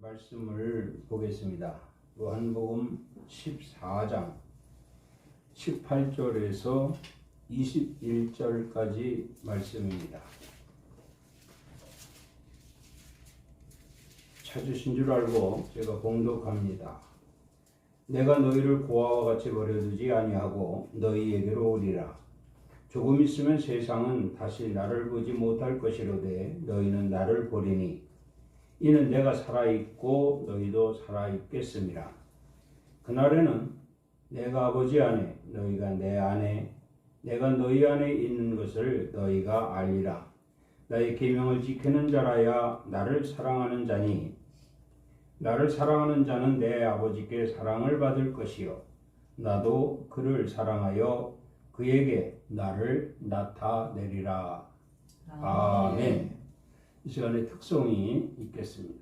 말씀을 보겠습니다. 요한복음 14장 18절에서 21절까지 말씀입니다. 찾으신 줄 알고 제가 봉독합니다. 내가 너희를 고아와 같이 버려두지 아니하고 너희에게로 오리라. 조금 있으면 세상은 다시 나를 보지 못할 것이로되 너희는 나를 보리니 이는 내가 살아있고 너희도 살아있겠음이라. 그날에는 내가 아버지 안에 너희가 내 안에 내가 너희 안에 있는 것을 너희가 알리라. 나의 계명을 지키는 자라야 나를 사랑하는 자니 나를 사랑하는 자는 내 아버지께 사랑을 받을 것이요 나도 그를 사랑하여 그에게 나를 나타내리라. 아멘. 이 시간에 특송이 있겠습니다.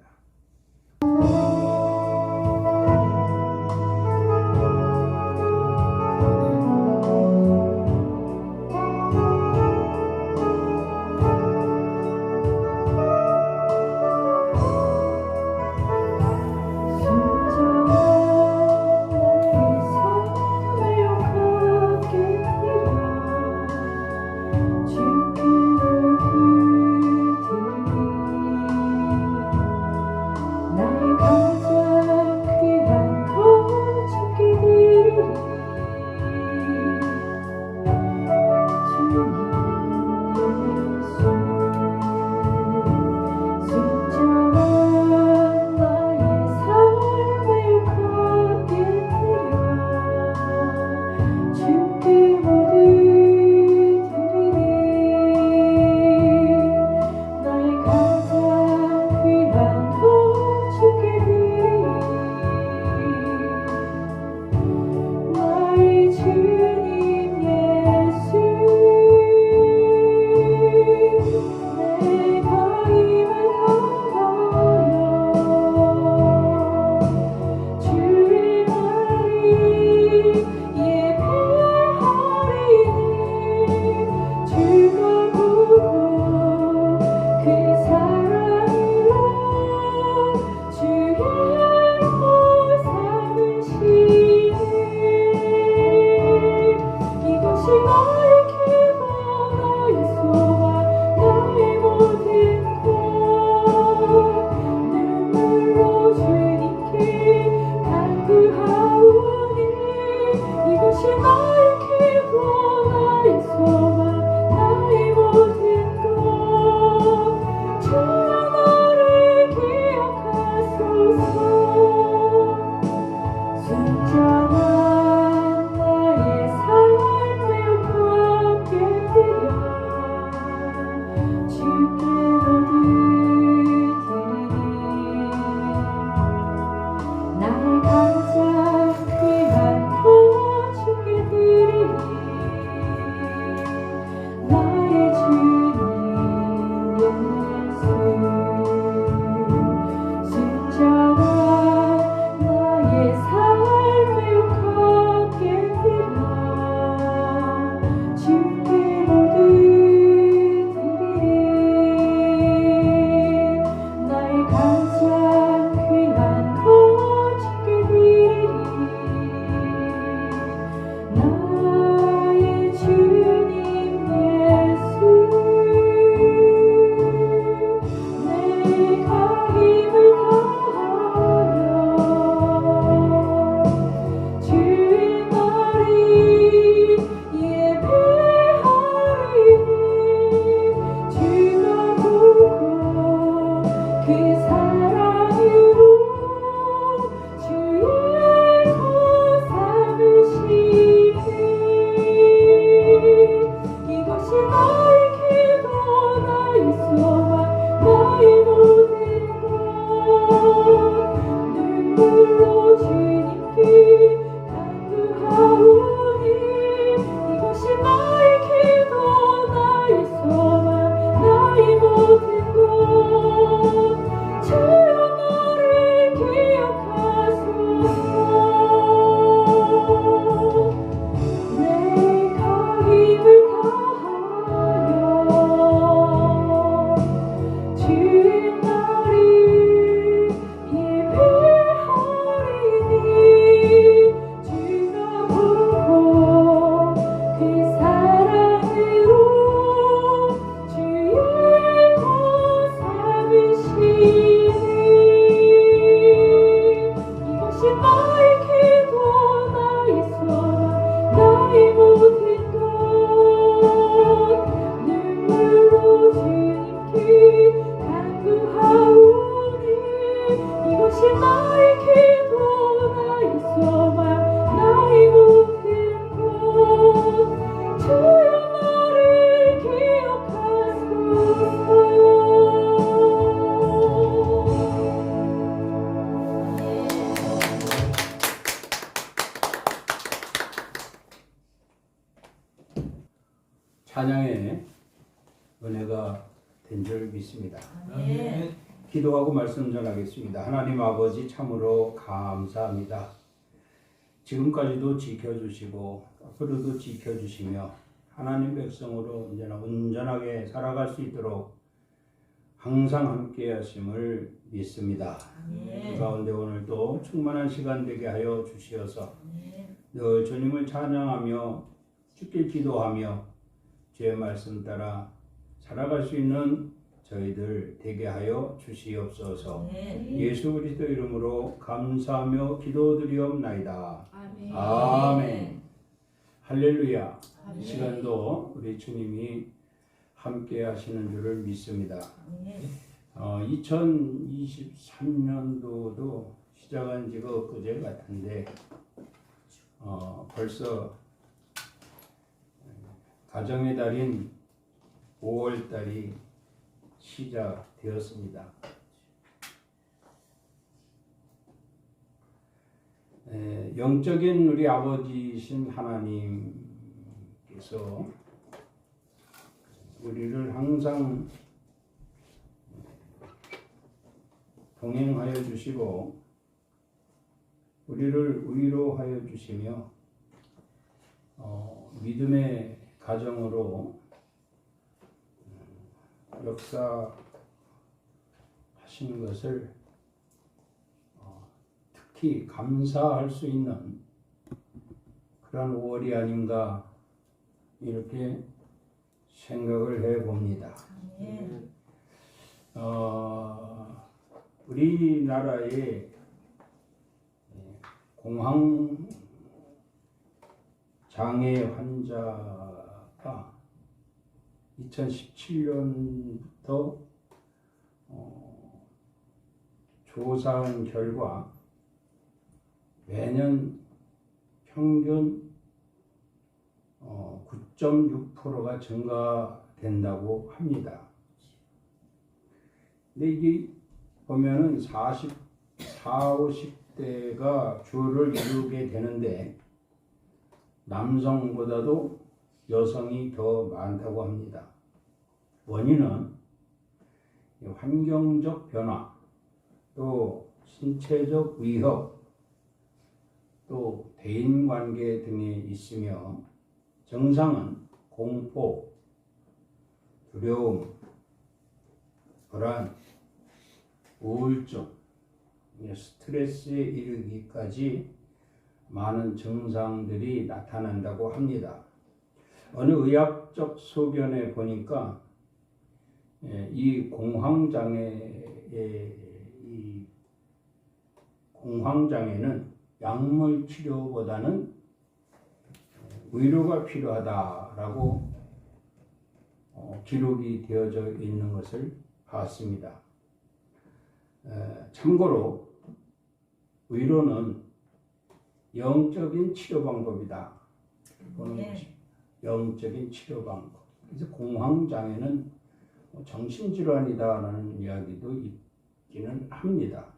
기도하겠습니다. 아멘. 기도하고 말씀 전하겠습니다. 하나님 아버지 참으로 감사합니다. 지금까지도 지켜주시고 앞으로도 지켜주시며 하나님 백성으로 언제나 온전하게 살아갈 수 있도록 항상 함께 하심을 믿습니다. 그 가운데 오늘도 충만한 시간 되게 하여 주시어서 늘 주님을 찬양하며 주께 기도하며 주의 말씀 따라 살아갈 수 있는 저희들 되게 하여 주시옵소서. 예수 그리스도 이름으로 감사하며 기도드리옵나이다. 아멘. 할렐루야. 이 시간도 우리 주님이 함께 하시는 줄을 믿습니다. 2023년도도 시작한 지가 엊그제 같은데 벌써 가정의 달인 5월 달이 시작되었습니다. 영적인 우리 아버지이신 하나님께서 우리를 항상 동행하여 주시고 우리를 위로하여 주시며 믿음의 가정으로 역사하시는 것을 특히 감사할 수 있는 그런 5월이 아닌가 이렇게 생각을 해봅니다. 우리나라의 공황장애 환자가 2017년부터 조사한 결과 매년 평균 9.6%가 증가된다고 합니다. 근데 이게 보면은 40, 50대가 주를 이루게 되는데 남성보다도 여성이 더 많다고 합니다. 원인은 환경적 변화, 또 신체적 위협, 또 대인관계 등에 있으며 증상은 공포, 두려움, 불안, 우울증, 스트레스에 이르기까지 많은 증상들이 나타난다고 합니다. 어느 의학적 소견에 보니까 이 공황장애는 약물 치료보다는 위로가 필요하다라고 기록이 되어져 있는 것을 봤습니다. 참고로 위로는 영적인 치료 방법이다. 영적인 치료 방법. 그래서 공황장애는 정신질환이다라는 이야기도 있기는 합니다.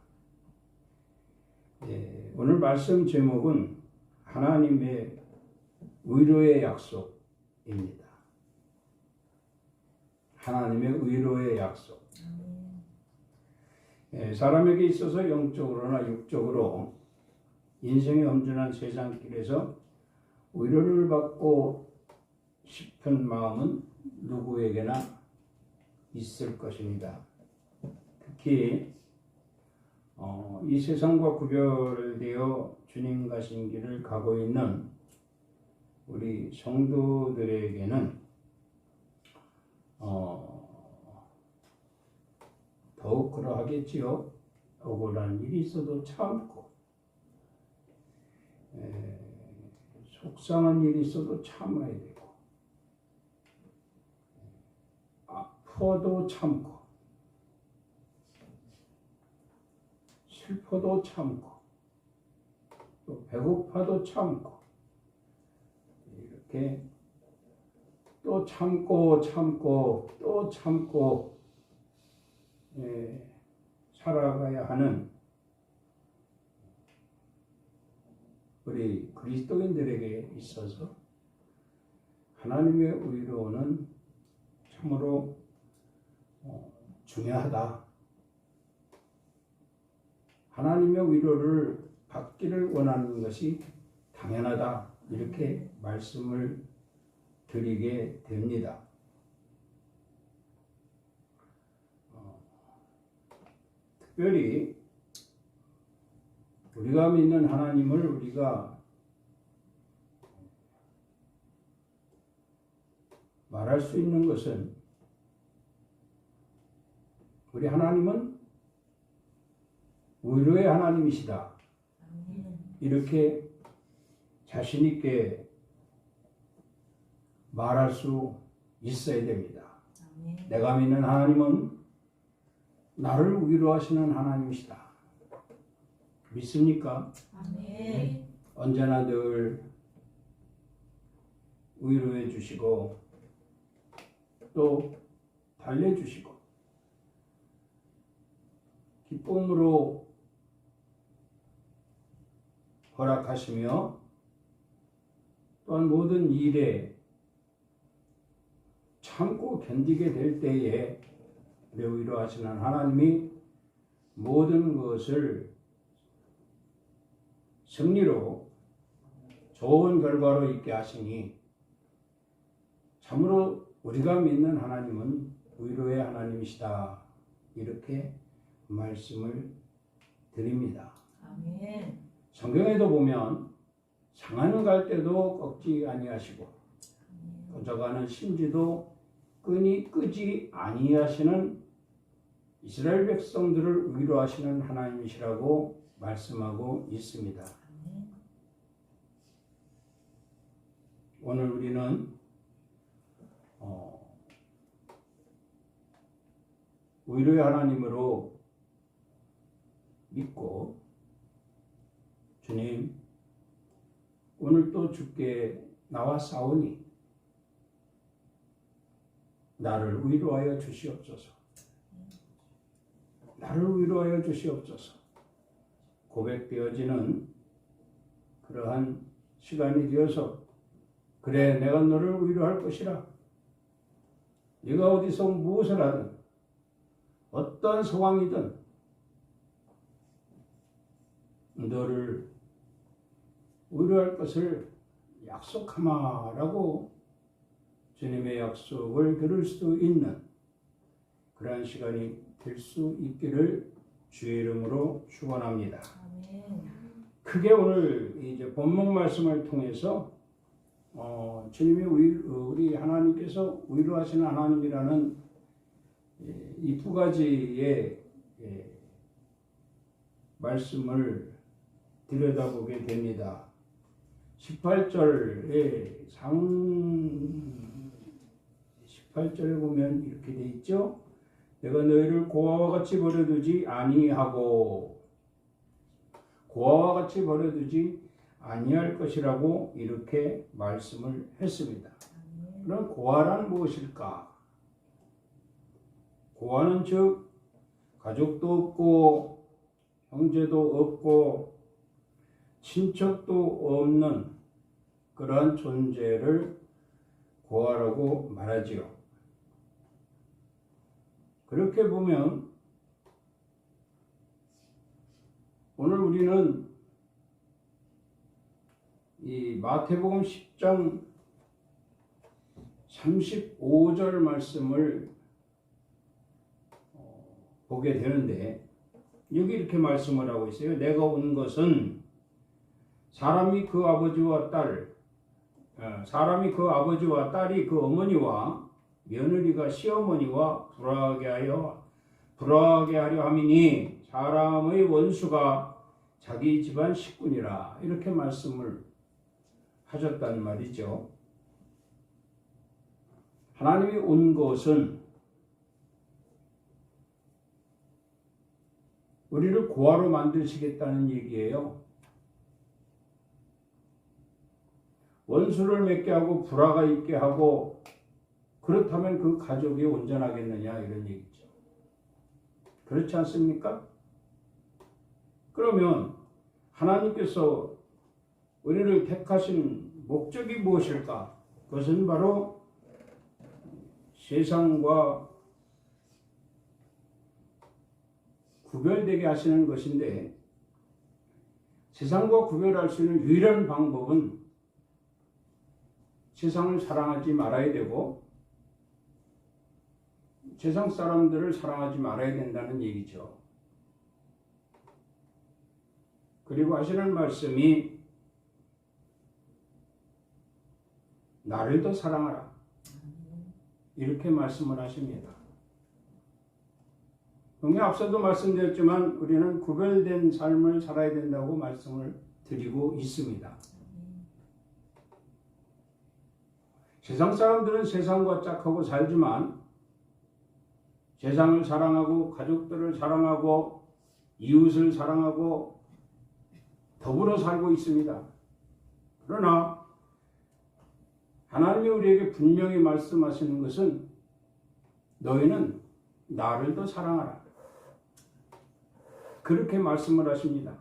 오늘 말씀 제목은 하나님의 위로의 약속입니다. 하나님의 위로의 약속. 사람에게 있어서 영적으로나 육적으로 인생의 엄중한 세상길에서 위로를 받고 싶은 마음은 누구에게나 있을 것입니다. 특히 이 세상과 구별되어 주님 가신 길을 가고 있는 우리 성도들에게는 더욱 그러하겠지요. 억울한 일이 있어도 참고 속상한 일이 있어도 참아야 되고 아파도 참고 슬퍼도 참고 또 배고파도 참고 이렇게 또 참고 또 참고 살아가야 하는 우리 그리스도인들에게 있어서 하나님의 위로는 참으로 중요하다. 하나님의 위로를 받기를 원하는 것이 당연하다. 이렇게 말씀을 드리게 됩니다. 특별히 우리가 믿는 하나님을 우리가 말할 수 있는 것은 우리 하나님은 위로의 하나님이시다. 이렇게 자신 있게 말할 수 있어야 됩니다. 내가 믿는 하나님은 나를 위로하시는 하나님이시다. 믿습니까? 아멘. 언제나 늘 위로해 주시고 또 달래주시고 기쁨으로 허락하시며 또한 모든 일에 참고 견디게 될 때에 위로하시는 하나님이 모든 것을 승리로 좋은 결과로 있게 하시니 참으로 우리가 믿는 하나님은 위로의 하나님이시다. 이렇게 말씀을 드립니다. 아멘. 성경에도 보면 상하는 갈 때도 꺾지 아니하시고 꺼져가는 심지도 끄지 아니하시는 이스라엘 백성들을 위로하시는 하나님이시라고 말씀하고 있습니다. 오늘 우리는 위로의 하나님으로 믿고 주님 오늘 또 주께 나와 싸우니 나를 위로하여 주시옵소서. 나를 위로하여 주시옵소서. 고백되어지는 그러한 시간이 되어서 그래 내가 너를 위로할 것이라. 네가 어디서 무엇을 하든 어떤 상황이든 너를 위로할 것을 약속하마라고 주님의 약속을 들을 수 있는 그러한 시간이 될 수 있기를 주의 이름으로 축원합니다. 크게 오늘 이제 본문 말씀을 통해서 주님이 우리 하나님께서 위로하시는 하나님이라는 이 두 가지의 말씀을 들여다보게 됩니다. 18절에 18절에 보면 이렇게 돼 있죠. 내가 너희를 고아와 같이 버려두지 아니하고 고아와 같이 버려두지 아니할 것이라고 이렇게 말씀을 했습니다. 그럼 고아란 무엇일까? 고아는 즉 가족도 없고 형제도 없고 친척도 없는 그러한 존재를 고아라고 말하지요. 그렇게 보면 오늘 우리는 이 마태복음 10장 35절 말씀을 보게 되는데 여기 이렇게 말씀을 하고 있어요. 내가 온 것은 사람이 그 아버지와 딸이 그 어머니와 며느리가 시어머니와 불화하게 하려 함이니 사람의 원수가 자기 집안 식구니라. 이렇게 말씀을 하셨단 말이죠. 하나님이 온 것은 우리를 고아로 만드시겠다는 얘기예요. 원수를 맺게 하고 불화가 있게 하고 그렇다면 그 가족이 온전하겠느냐 이런 얘기죠. 그렇지 않습니까? 그러면 하나님께서 우리를 택하신 목적이 무엇일까? 그것은 바로 세상과 구별되게 하시는 것인데 세상과 구별할 수 있는 유일한 방법은 세상을 사랑하지 말아야 되고 세상 사람들을 사랑하지 말아야 된다는 얘기죠. 그리고 하시는 말씀이 나를 더 사랑하라. 이렇게 말씀을 하십니다. 분명 앞서도 말씀드렸지만 우리는 구별된 삶을 살아야 된다고 말씀을 드리고 있습니다. 세상 사람들은 세상과 짝하고 살지만 세상을 사랑하고 가족들을 사랑하고 이웃을 사랑하고 더불어 살고 있습니다. 그러나 하나님이 우리에게 분명히 말씀하시는 것은 너희는 나를 더 사랑하라. 그렇게 말씀을 하십니다.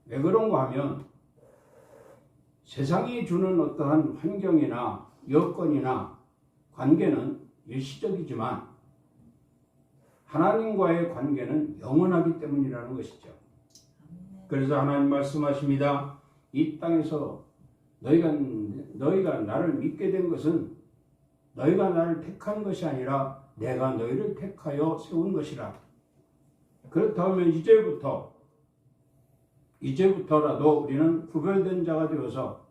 왜 그런가 하면 세상이 주는 어떠한 환경이나 여건이나 관계는 일시적이지만 하나님과의 관계는 영원하기 때문이라는 것이죠. 그래서 하나님 말씀하십니다. 이 땅에서 너희가 나를 믿게 된 것은 너희가 나를 택한 것이 아니라 내가 너희를 택하여 세운 것이라. 그렇다면 이제부터라도 우리는 구별된 자가 되어서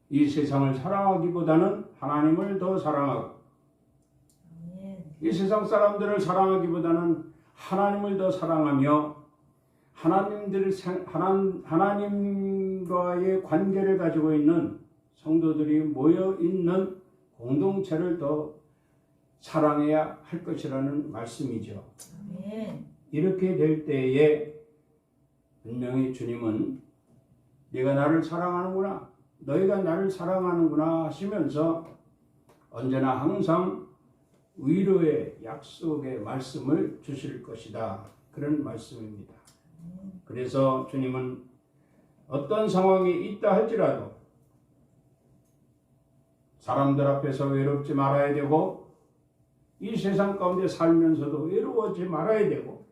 이 세상을 사랑하기보다는 하나님을 더 사랑하고 이 세상 사람들을 사랑하기보다는 하나님을 더 사랑하며 하나님과의 관계를 가지고 있는 성도들이 모여 있는 공동체를 더 사랑해야 할 것이라는 말씀이죠. 이렇게 될 때에 분명히 주님은 네가 나를 사랑하는구나, 너희가 나를 사랑하는구나 하시면서 언제나 항상 위로의 약속의 말씀을 주실 것이다. 그런 말씀입니다. 그래서 주님은 어떤 상황이 있다 할지라도 사람들 앞에서 외롭지 말아야 되고 이 세상 가운데 살면서도 외로워지 말아야 되고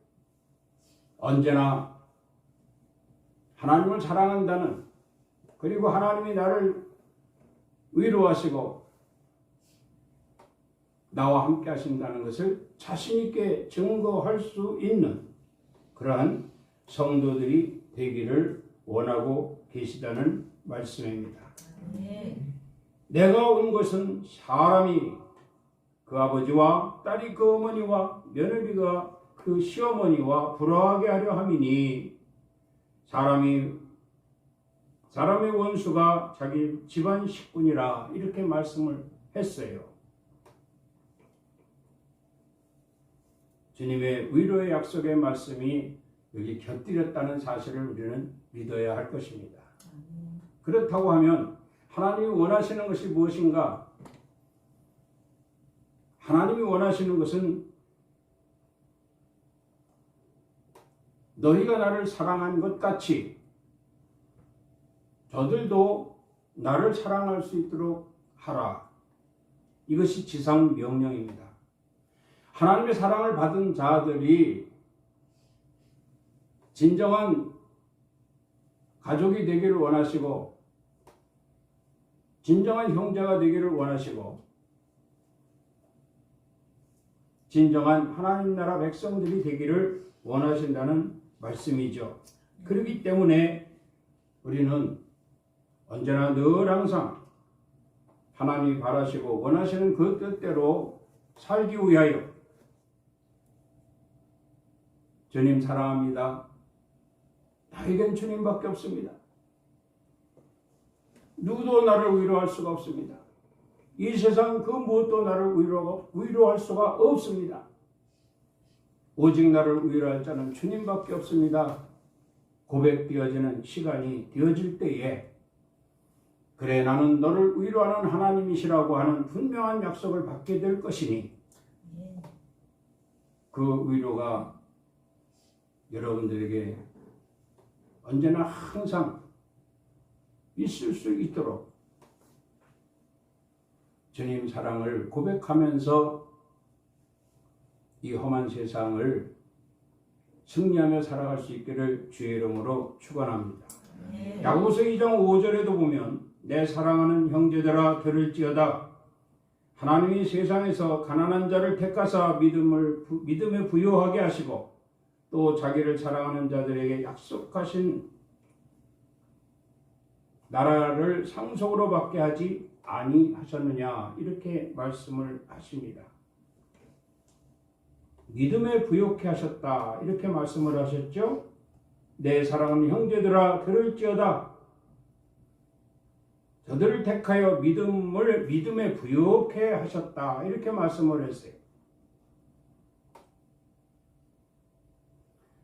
언제나 하나님을 사랑한다는, 그리고 하나님이 나를 위로하시고 나와 함께 하신다는 것을 자신 있게 증거할 수 있는 그러한 성도들이 되기를 원하고 계시다는 말씀입니다. 내가 온 것은 사람이 그 아버지와 딸이 그 어머니와 며느리가 그 시어머니와 부러워하게 하려 함이니 사람의 원수가 자기 집안 식구니라. 이렇게 말씀을 했어요. 주님의 위로의 약속의 말씀이 여기 곁들였다는 사실을 우리는 믿어야 할 것입니다. 그렇다고 하면 하나님이 원하시는 것이 무엇인가? 하나님이 원하시는 것은 너희가 나를 사랑한 것 같이 저들도 나를 사랑할 수 있도록 하라. 이것이 지상 명령입니다. 하나님의 사랑을 받은 자들이 진정한 가족이 되기를 원하시고 진정한 형제가 되기를 원하시고 진정한 하나님 나라 백성들이 되기를 원하신다는 말씀이죠. 그렇기 때문에 우리는 언제나 늘 항상 하나님이 바라시고 원하시는 그 뜻대로 살기 위하여 주님 사랑합니다. 나에겐 주님밖에 없습니다. 누구도 나를 위로할 수가 없습니다. 이 세상 그 무엇도 나를 위로할 수가 없습니다. 오직 나를 위로할 자는 주님밖에 없습니다. 고백되어지는 시간이 되어질 때에 그래 나는 너를 위로하는 하나님이시라고 하는 분명한 약속을 받게 될 것이니 그 위로가 여러분들에게 언제나 항상 있을 수 있도록 주님 사랑을 고백하면서 이 험한 세상을 승리하며 살아갈 수 있기를 주의 이름으로 축원합니다. 아멘. 야고보서 2장 5절에도 보면 내 사랑하는 형제들아 들을지어다. 하나님이 세상에서 가난한 자를 택하사 믿음에 부요하게 하시고 또 자기를 사랑하는 자들에게 약속하신 나라를 상속으로 받게 하지 아니하셨느냐 이렇게 말씀을 하십니다. 믿음에 부요케 하셨다 이렇게 말씀을 하셨죠. 내 사랑하는 형제들아 들을지어다. 저들을 택하여 믿음에 부요케 하셨다 이렇게 말씀을 했어요.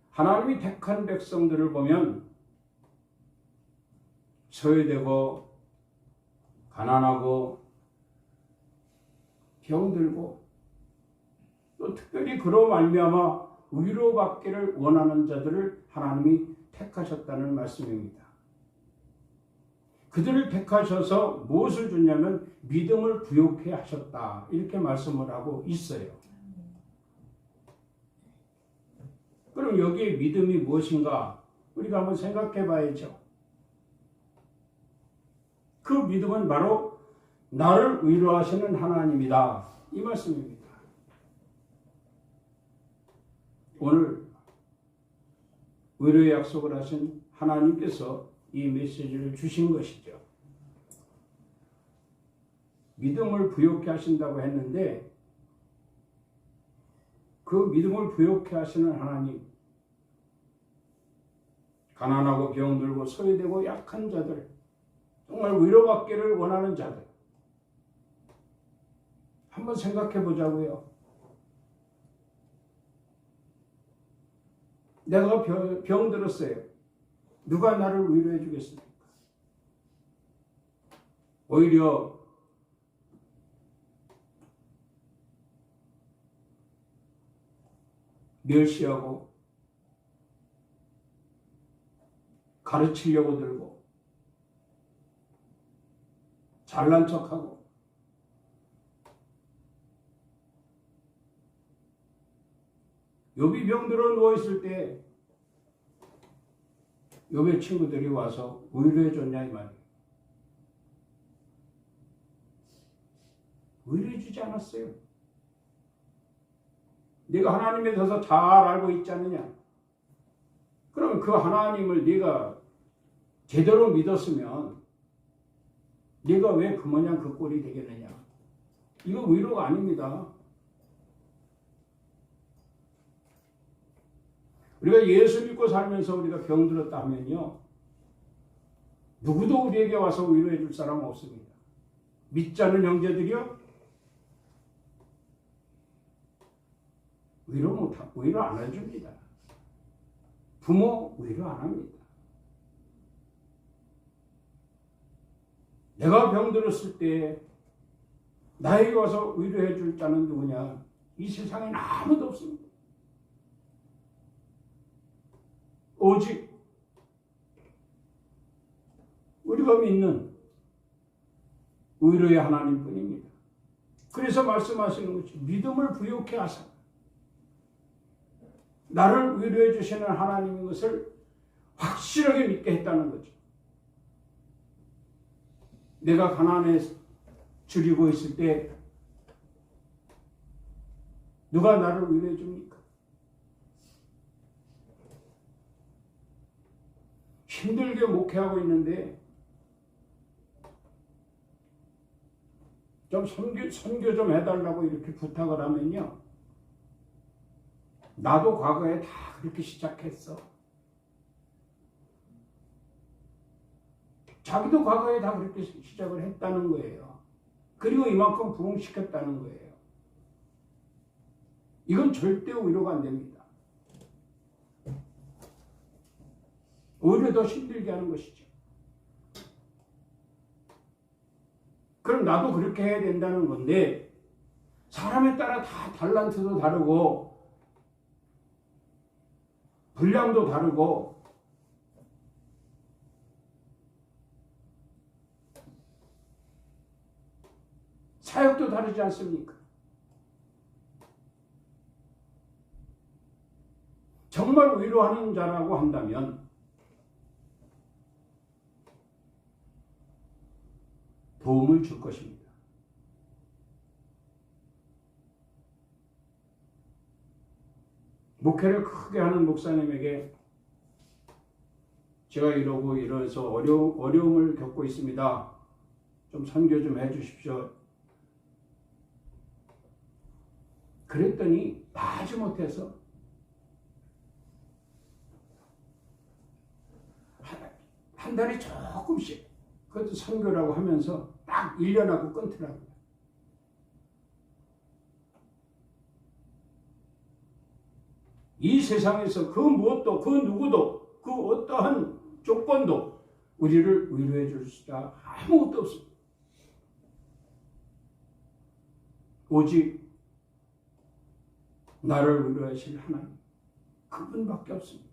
하나님이 택한 백성들을 보면 소외되고 가난하고 병들고 또 특별히 그로 말미암아 위로받기를 원하는 자들을 하나님이 택하셨다는 말씀입니다. 그들을 택하셔서 무엇을 주냐면 믿음을 부요케 하셨다 이렇게 말씀을 하고 있어요. 그럼 여기에 믿음이 무엇인가 우리가 한번 생각해 봐야죠. 그 믿음은 바로 나를 위로하시는 하나님이다 이 말씀입니다. 오늘 위로의 약속을 하신 하나님께서 이 메시지를 주신 것이죠. 믿음을 부요케 하신다고 했는데 그 믿음을 부요케 하시는 하나님, 가난하고 병들고 소외되고 약한 자들, 정말 위로받기를 원하는 자들 한번 생각해 보자고요. 내가 병들었어요. 누가 나를 위로해 주겠습니까? 오히려 멸시하고 가르치려고 들고 잘난 척하고 욥이 병들어 누워있을 때 욥의 친구들이 와서 위로해 줬냐 이 말이에요. 위로해 주지 않았어요. 네가 하나님에 대해서 잘 알고 있지 않느냐? 그럼 그 하나님을 네가 제대로 믿었으면 네가 왜 그 모양 그 꼴이 되겠느냐? 이거 위로가 아닙니다. 우리가 예수 믿고 살면서 우리가 병들었다 하면요, 누구도 우리에게 와서 위로해 줄 사람 없습니다. 믿지 않는 형제들이요, 위로 안 해줍니다. 부모 위로 안 합니다. 내가 병들었을 때 나에게 와서 위로해 줄 자는 누구냐? 이 세상에 아무도 없습니다. 오직 우리가 믿는 위로의 하나님뿐입니다. 그래서 말씀하시는 것이 믿음을 부요케 하사 나를 위로해 주시는 하나님인 것을 확실하게 믿게 했다는 거죠. 내가 가난에 줄이고 있을 때 누가 나를 위로해 줍니까? 힘들게 목회하고 있는데 좀 선교 좀 해달라고 이렇게 부탁을 하면요, 나도 과거에 다 그렇게 시작했어. 자기도 과거에 다 그렇게 시작을 했다는 거예요. 그리고 이만큼 부흥시켰다는 거예요. 이건 절대 위로가 안 됩니다. 오히려 더 힘들게 하는 것이죠. 그럼 나도 그렇게 해야 된다는 건데, 사람에 따라 다 달란트도 다르고 분량도 다르고 사역도 다르지 않습니까? 정말 위로하는 자라고 한다면 도움을 줄 것입니다. 목회를 크게 하는 목사님에게 제가 이러고 이러해서 어려움을 겪고 있습니다. 좀 선교 좀 해주십시오. 그랬더니 마지못해서 한 달에 조금씩 그것도 선교라고 하면서 딱 1년하고 끊더라고요. 이 세상에서 그 무엇도 그 누구도 그 어떠한 조건도 우리를 위로해 줄 수가 아무것도 없습니다. 오직 나를 위로하실 하나님 그분밖에 없습니다.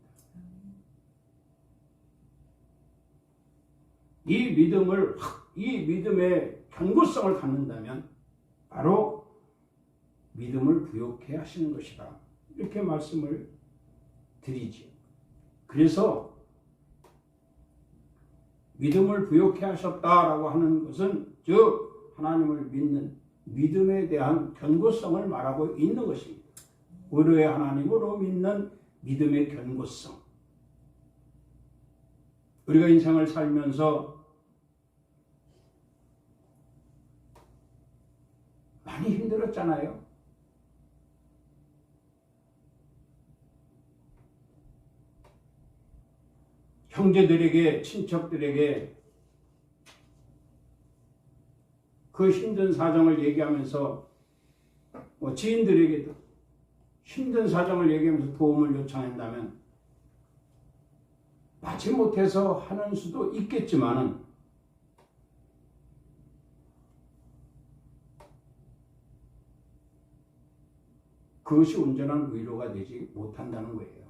이 믿음의 견고성을 갖는다면 바로 믿음을 부욕해 하시는 것이다. 이렇게 말씀을 드리지요. 그래서 믿음을 부욕해 하셨다라고 하는 것은 즉 하나님을 믿는 믿음에 대한 견고성을 말하고 있는 것입니다. 의로의 하나님으로 믿는 믿음의 견고성. 우리가 인생을 살면서 많이 힘들었잖아요. 형제들에게, 친척들에게 그 힘든 사정을 얘기하면서 지인들에게도 힘든 사정을 얘기하면서 도움을 요청한다면 마지못해서 하는 수도 있겠지만은 그것이 온전한 위로가 되지 못한다는 거예요.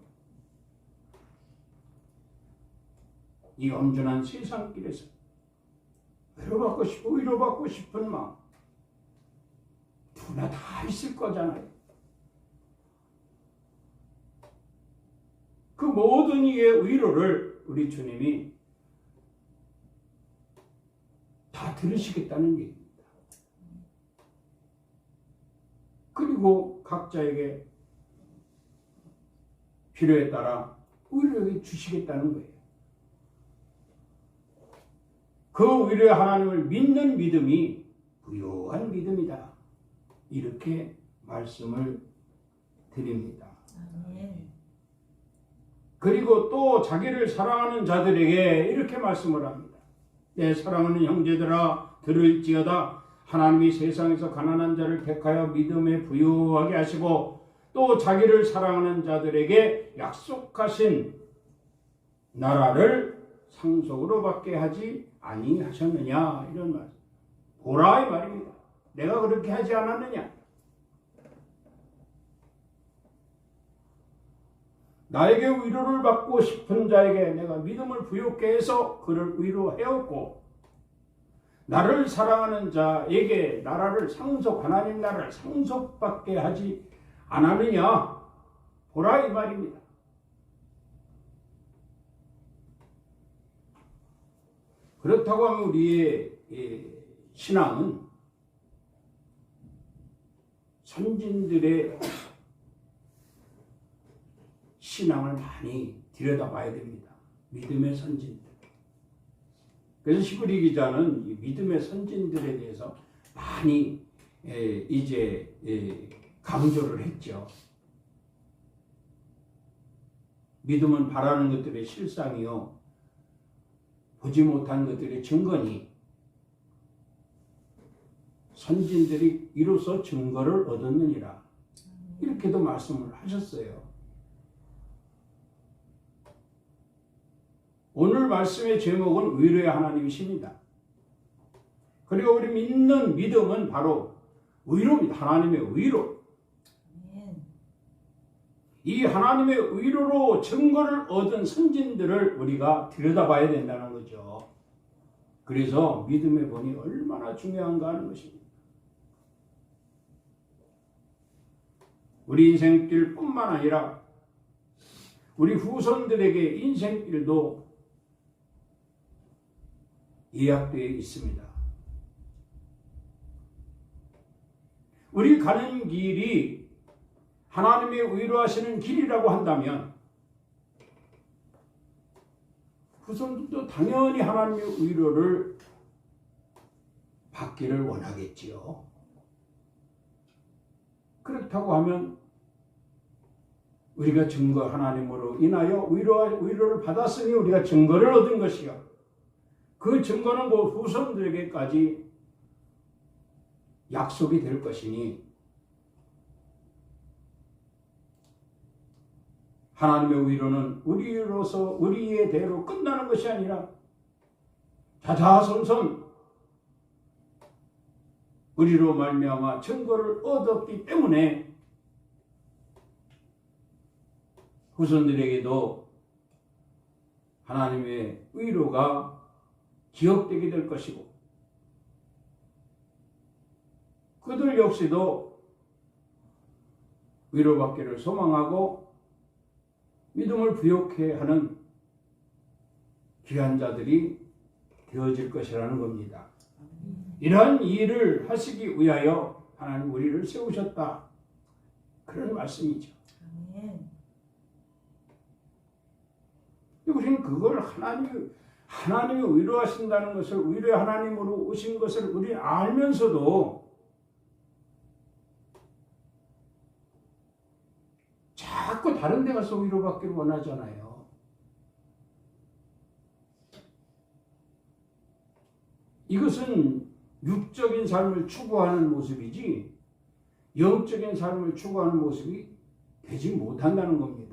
이 엄준한 세상길에서 위로받고 싶은 마음 누구나 다 있을 거잖아요. 그 모든 이의 위로를 우리 주님이 다 들으시겠다는 얘기입니다. 그리고 각자에게 필요에 따라 위로해 주시겠다는 거예요. 그 위로의 하나님을 믿는 믿음이 부요한 믿음이다. 이렇게 말씀을 드립니다. 아멘. 그리고 또 자기를 사랑하는 자들에게 이렇게 말씀을 합니다. 내 사랑하는 형제들아 들을지어다. 하나님이 세상에서 가난한 자를 택하여 믿음에 부유하게 하시고 또 자기를 사랑하는 자들에게 약속하신 나라를 상속으로 받게 하지 아니하셨느냐 이런 말. 보라 이 말입니다. 내가 그렇게 하지 않았느냐. 나에게 위로를 받고 싶은 자에게 내가 믿음을 부여케 해서 그를 위로해왔고 나를 사랑하는 자에게 나라를 하나님 나라를 상속받게 하지 않았느냐. 보라 이 말입니다. 그렇다고 하면 우리의 신앙은 선진들의 신앙을 많이 들여다봐야 됩니다. 믿음의 선진들. 그래서 시브리 기자는 이 믿음의 선진들에 대해서 많이 이제 강조를 했죠. 믿음은 바라는 것들의 실상이요 보지 못한 것들의 증거니 선진들이 이로써 증거를 얻었느니라. 이렇게도 말씀을 하셨어요. 오늘 말씀의 제목은 위로의 하나님이십니다. 그리고 우리 믿는 믿음은 바로 위로입니다. 하나님의 위로. 이 하나님의 위로로 증거를 얻은 선진들을 우리가 들여다봐야 된다는 거죠. 그래서 믿음의 본이 얼마나 중요한가 하는 것입니다. 우리 인생길뿐만 아니라 우리 후손들에게 인생길도 예약되어 있습니다. 우리 가는 길이 하나님의 의로 하시는 길이라고 한다면 후손들도 당연히 하나님의 의로를 받기를 원하겠지요. 그렇다고 하면 우리가 증거 하나님으로 인하여 의로를 받았으니 우리가 증거를 얻은 것이요. 그 증거는 그 후손들에게까지 약속이 될 것이니 하나님의 의로는 우리로서 우리의 대로 끝나는 것이 아니라 자자손손 우리로 말미암아 증거를 얻었기 때문에 후손들에게도 하나님의 의로가 기억되게 될 것이고 그들 역시도 위로받기를 소망하고 믿음을 부욕해 하는 귀한 자들이 되어질 것이라는 겁니다. 이러한 일을 하시기 위하여 하나님 우리를 세우셨다. 그런 말씀이죠. 우리는 그걸 하나님이 의로하신다는 것을, 의로의 하나님으로 오신 것을 우리 알면서도 자꾸 다른 데 가서 위로받기를 원하잖아요. 이것은 육적인 삶을 추구하는 모습이지 영적인 삶을 추구하는 모습이 되지 못한다는 겁니다.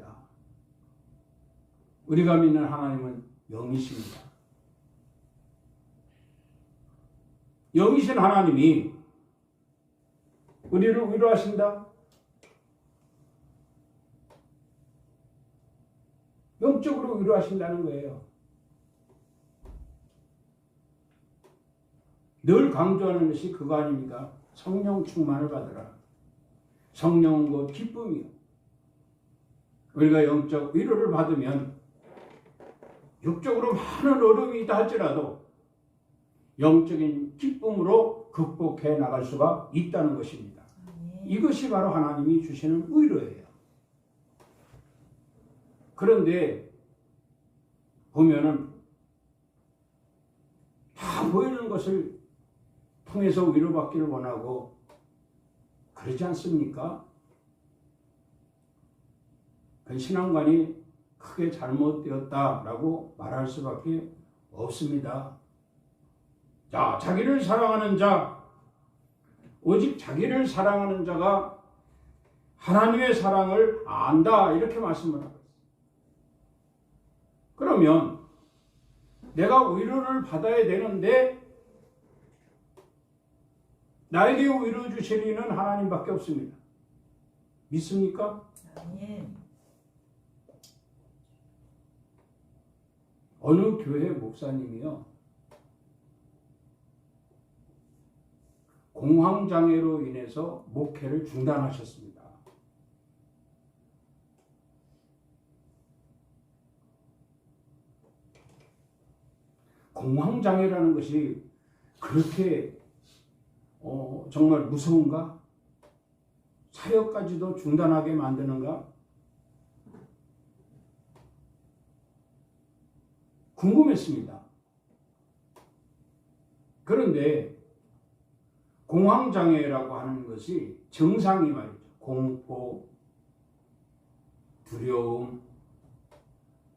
우리가 믿는 하나님은 영이십니다. 영이신 하나님이 우리를 위로하신다? 영적으로 위로하신다는 거예요. 늘 강조하는 것이 그거 아닙니까? 성령 충만을 받으라. 성령은 곧 기쁨이요. 우리가 영적 위로를 받으면 육적으로 많은 어려움이 있다 할지라도 영적인 기쁨으로 극복해 나갈 수가 있다는 것입니다. 이것이 바로 하나님이 주시는 의로예요. 그런데 보면은 다 보이는 것을 통해서 위로받기를 원하고 그러지 않습니까? 그 신앙관이 크게 잘못되었다라고 말할 수밖에 없습니다. 자, 자기를 사랑하는 자, 오직 자기를 사랑하는 자가 하나님의 사랑을 안다 이렇게 말씀을 하고 있어요. 그러면 내가 위로를 받아야 되는데 나에게 위로 주실 이는 하나님밖에 없습니다. 믿습니까? 아멘. 어느 교회 목사님이요, 공황장애로 인해서 목회를 중단하셨습니다. 공황장애라는 것이 그렇게 정말 무서운가? 사역까지도 중단하게 만드는가? 궁금했습니다. 그런데 공황장애라고 하는 것이 증상이 말이죠. 공포, 두려움,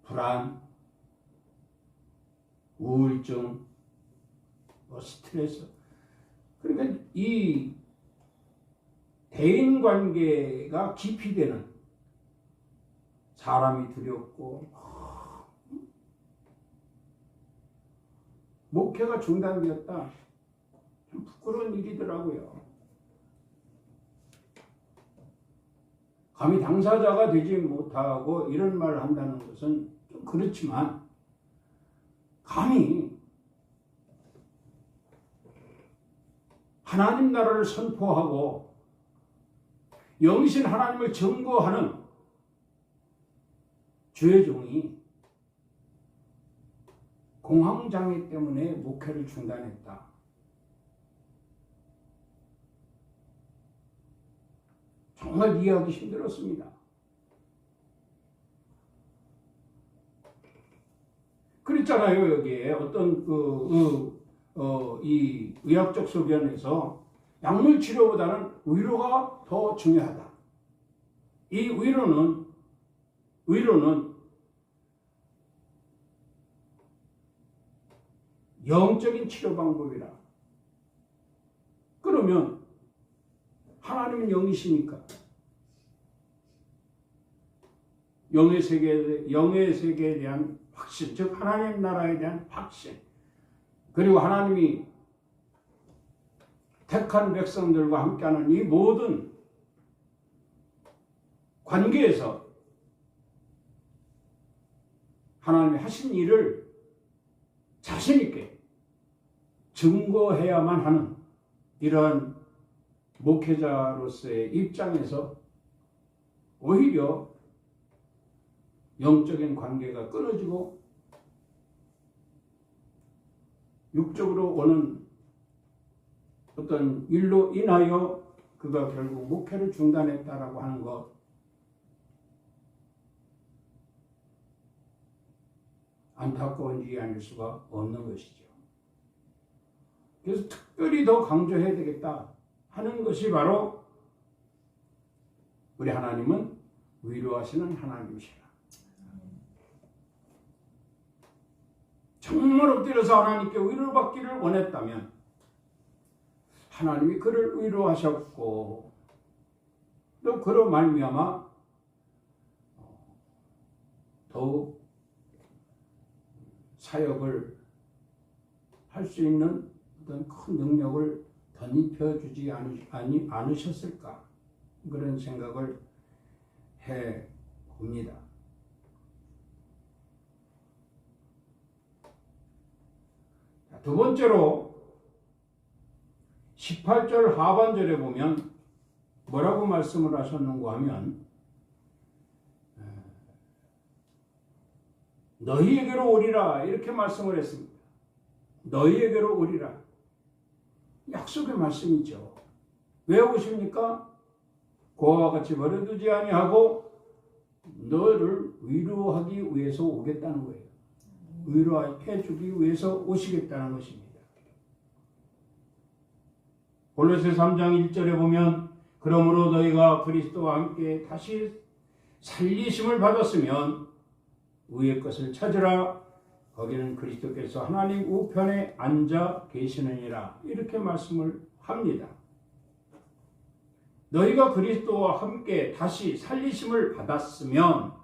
불안, 우울증, 스트레스. 그러니까 이 대인관계가 깊이 되는, 사람이 두렵고 목회가 중단되었다. 좀 부끄러운 일이더라고요. 감히 당사자가 되지 못하고 이런 말을 한다는 것은 좀 그렇지만 감히 하나님 나라를 선포하고 영이신 하나님을 증거하는 주의 종이 공황장애 때문에 목회를 중단했다. 정말 이해하기 힘들었습니다. 그랬잖아요. 여기에 어떤 이 의학적 소견에서 약물 치료보다는 위로가 더 중요하다. 이 위로는 영적인 치료 방법이라. 그러면 하나님은 영이시니까 영의 세계에 대한 확신, 즉 하나님 나라에 대한 확신, 그리고 하나님이 택한 백성들과 함께하는 이 모든 관계에서 하나님이 하신 일을 자신 있게 증거해야만 하는 이러한 목회자로서의 입장에서 오히려 영적인 관계가 끊어지고 육적으로 오는 어떤 일로 인하여 그가 결국 목회를 중단했다라고 하는 것, 안타까운 일이 아닐 수가 없는 것이죠. 그래서 특별히 더 강조해야 되겠다 하는 것이 바로 우리 하나님은 위로하시는 하나님이시라. 정말 엎드려서 하나님께 위로받기를 원했다면 하나님이 그를 위로하셨고 또 그로 말미암아 더욱 사역을 할 수 있는 어떤 큰 능력을 덧입혀 주지 않으셨을까, 그런 생각을 해 봅니다. 두 번째로 18절 하반절에 보면 뭐라고 말씀을 하셨는가 하면 너희에게로 오리라 이렇게 말씀을 했습니다. 너희에게로 오리라. 약속의 말씀이죠. 왜 오십니까? 고아와 같이 버려두지 아니하고 너를 위로하기 위해서 오겠다는 거예요. 위로해 주기 위해서 오시겠다는 것입니다. 골로새 3장 1절에 보면 그러므로 너희가 그리스도와 함께 다시 살리심을 받았으면 위의 것을 찾으라. 거기는 그리스도께서 하나님 우편에 앉아 계시느니라. 이렇게 말씀을 합니다. 너희가 그리스도와 함께 다시 살리심을 받았으면,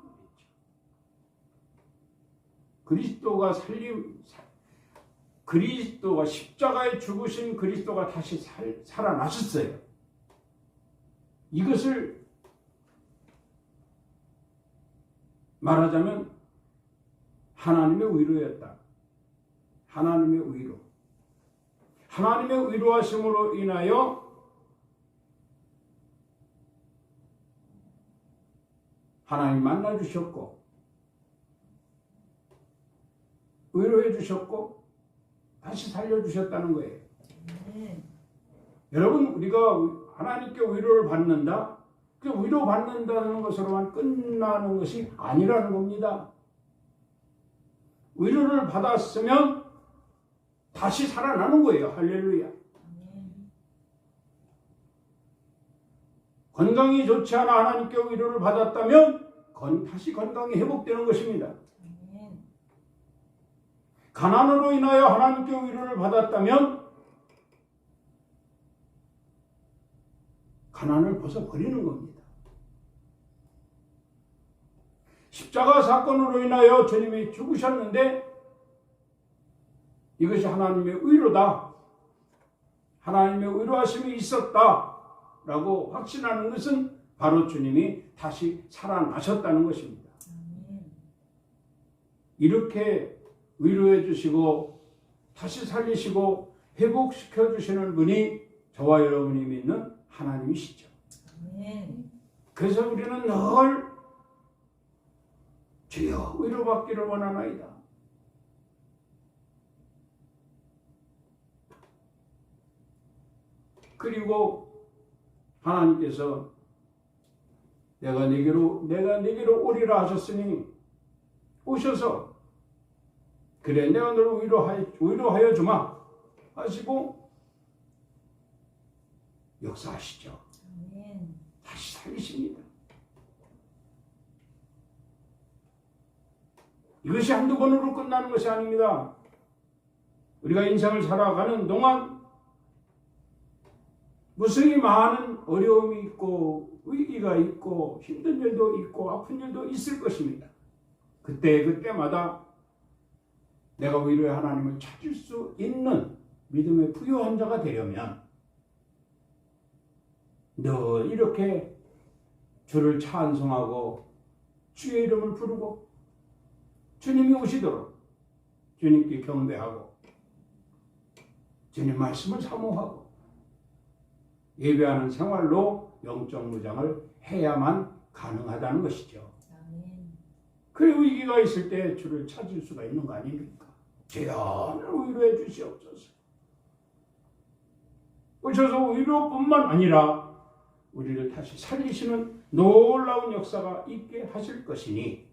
그리스도가 십자가에 죽으신 그리스도가 다시 살아나셨어요. 이것을 말하자면 하나님의 위로였다. 하나님의 위로. 하나님의 위로하심으로 인하여 하나님 만나주셨고 위로해 주셨고 다시 살려주셨다는 거예요. 여러분, 우리가 하나님께 위로를 받는다? 그 위로받는다는 것으로만 끝나는 것이 아니라는 겁니다. 위로를 받았으면 다시 살아나는 거예요. 할렐루야. 건강이 좋지 않아 하나님께 위로를 받았다면 다시 건강이 회복되는 것입니다. 가난으로 인하여 하나님께 위로를 받았다면 가난을 벗어버리는 겁니다. 십자가 사건으로 인하여 주님이 죽으셨는데 이것이 하나님의 위로다. 하나님의 위로하심이 있었다. 라고 확신하는 것은 바로 주님이 다시 살아나셨다는 것입니다. 이렇게 위로해 주시고 다시 살리시고 회복시켜 주시는 분이 저와 여러분이 믿는 하나님이시죠. 그래서 우리는 늘 주여 위로받기를 원하나이다. 그리고 하나님께서 내가 네게로 오리라 하셨으니 오셔서 그래 내가 너를 위로하여 주마 하시고 역사하시죠. 아멘. 다시 살리십니다. 이것이 한두 번으로 끝나는 것이 아닙니다. 우리가 인생을 살아가는 동안 무수히 많은 어려움이 있고 위기가 있고 힘든 일도 있고 아픈 일도 있을 것입니다. 그때마다 내가 위로의 하나님을 찾을 수 있는 믿음의 부유한 자가 되려면 늘 이렇게 주를 찬송하고 주의 이름을 부르고 주님이 오시도록 주님께 경배하고 주님 말씀을 사모하고 예배하는 생활로 영적 무장을 해야만 가능하다는 것이죠. 아멘. 그리고 위기가 있을 때 주를 찾을 수가 있는 거 아닙니까? 주여 나를 위로해 주시옵소서. 오셔서 위로뿐만 아니라 우리를 다시 살리시는 놀라운 역사가 있게 하실 것이니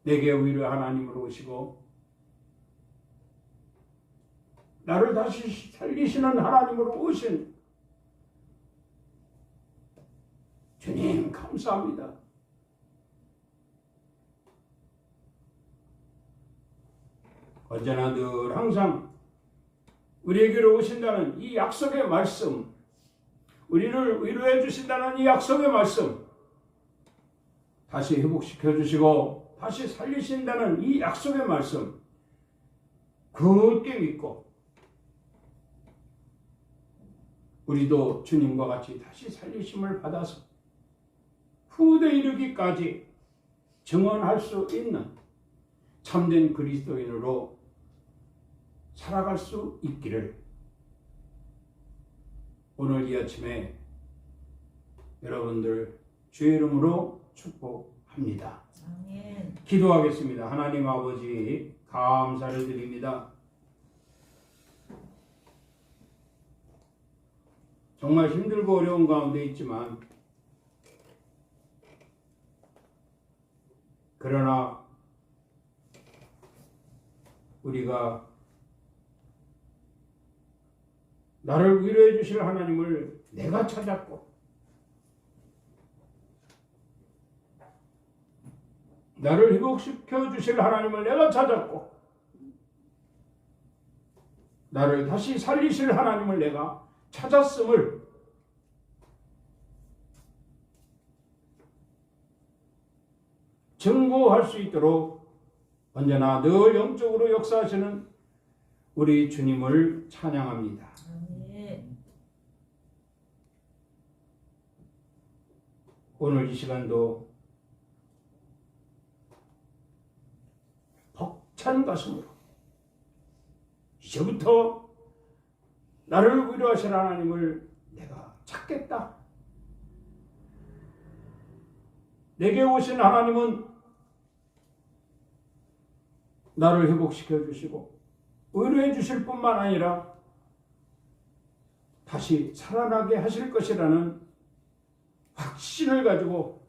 내게 위로의 하나님으로 오시고 나를 다시 살리시는 하나님으로 오신 주님 감사합니다. 언제나 늘 항상 우리에게로 오신다는 이 약속의 말씀, 우리를 위로해 주신다는 이 약속의 말씀, 다시 회복시켜 주시고 다시 살리신다는 이 약속의 말씀 굳게 믿고 우리도 주님과 같이 다시 살리심을 받아서 후대 이르기까지 증언할 수 있는 참된 그리스도인으로 살아갈 수 있기를 오늘 이 아침에 여러분들 주의 이름으로 축복합니다. 아멘. 기도하겠습니다. 하나님 아버지 감사를 드립니다. 정말 힘들고 어려운 가운데 있지만 그러나 우리가 나를 위로해 주실 하나님을 내가 찾았고 나를 회복시켜 주실 하나님을 내가 찾았고 나를 다시 살리실 하나님을 내가 찾았음을 증거할 수 있도록 언제나 늘 영적으로 역사하시는 우리 주님을 찬양합니다. 아멘. 오늘 이 시간도 벅찬 가슴으로 이제부터 나를 위로하실 하나님을 내가 찾겠다. 내게 오신 하나님은 나를 회복시켜 주시고 위로해 주실 뿐만 아니라 다시 살아나게 하실 것이라는 확신을 가지고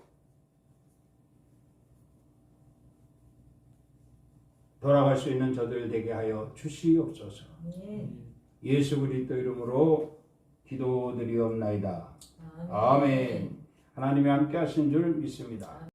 돌아갈 수 있는 저들 되게 하여 주시옵소서. 아멘. 예수 그리스도 이름으로 기도드리옵나이다. 아멘. 하나님이 함께 하신 줄 믿습니다.